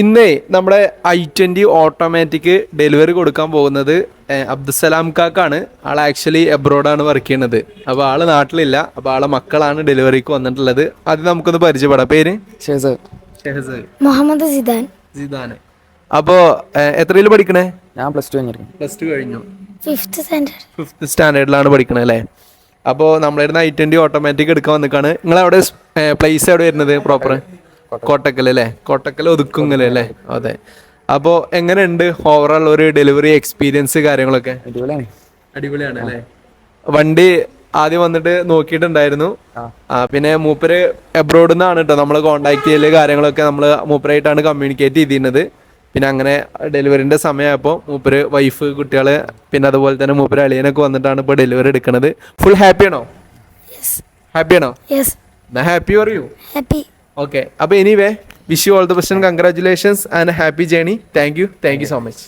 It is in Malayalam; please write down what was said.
ഇന്നേ നമ്മുടെ i20 ഓട്ടോമാറ്റിക് ഡെലിവറി കൊടുക്കാൻ പോകുന്നത് അബ്ദുസലാം കാക്കാണ്. ആൾ ആക്ച്വലി എബ്രോഡാണ് വർക്ക് ചെയ്യുന്നത്. അപ്പോൾ ആള് നാട്ടിലില്ല. അപ്പോൾ ആളെ മക്കളാണ് ഡെലിവറിക്ക് വന്നിട്ടുള്ളത്. അത് നമുക്കൊന്ന് പരിചയപ്പെടാം. പേര് ഷെഹസ് മുഹമ്മദ് സിദാൻ. സിദാൻ. അപ്പോൾ എത്രയിൽ പഠിക്കണേ? ഞാൻ പ്ലസ് ടു കഴിഞ്ഞു. ഫിഫ്ത്ത് സ്റ്റാൻഡേർഡിലാണ് പഠിക്കണത് അല്ലേ? അപ്പോൾ നമ്മളിരുന്ന് i20 ഓട്ടോമാറ്റിക് എടുക്കാൻ വന്നിക്കാണ്. നിങ്ങളവിടെ പ്ലേസ് എവിടെ വരുന്നത് പ്രോപ്പർ? കോട്ടക്കൽ അല്ലേ? കോട്ടക്കൽ ഒതുക്കുങ്ങൽ അല്ലേ? അതെ. അപ്പോൾ എങ്ങനെയുണ്ട് ഓവറോൾ ഒരു ഡെലിവറി എക്സ്പീരിയൻസ് കാര്യങ്ങളൊക്കെ? അടിപൊളിയാണ് അല്ലേ? വണ്ടി ആദ്യം വന്നിട്ട് നോക്കിയിട്ടുണ്ടായിരുന്നു. പിന്നെ മൂപ്പര് എബ്രോഡിൽ നിന്നാണ് കേട്ടോ നമ്മൾ കോണ്ടാക്ട് ചെയ്യല് കാര്യങ്ങളൊക്കെ നമ്മൾ മൂപ്പരായിട്ടാണ് കമ്മ്യൂണിക്കേറ്റ് ചെയ്തിരുന്നത്. പിന്നെ അങ്ങനെ ഡെലിവറിൻ്റെ സമയമായപ്പോൾ മൂപ്പര് വൈഫ് കുട്ടികള് പിന്നെ അതുപോലെ തന്നെ മൂപ്പര് അളിയനൊക്കെ വന്നിട്ടാണ് ഇപ്പോൾ ഡെലിവറി എടുക്കുന്നത്. ഫുൾ ഹാപ്പിയാണോ? ഹാപ്പിയാണോ? Happy or you? Happy. Okay. അപ്പോൾ anyway wish you all the best and congratulations and happy journey. Thank you so much.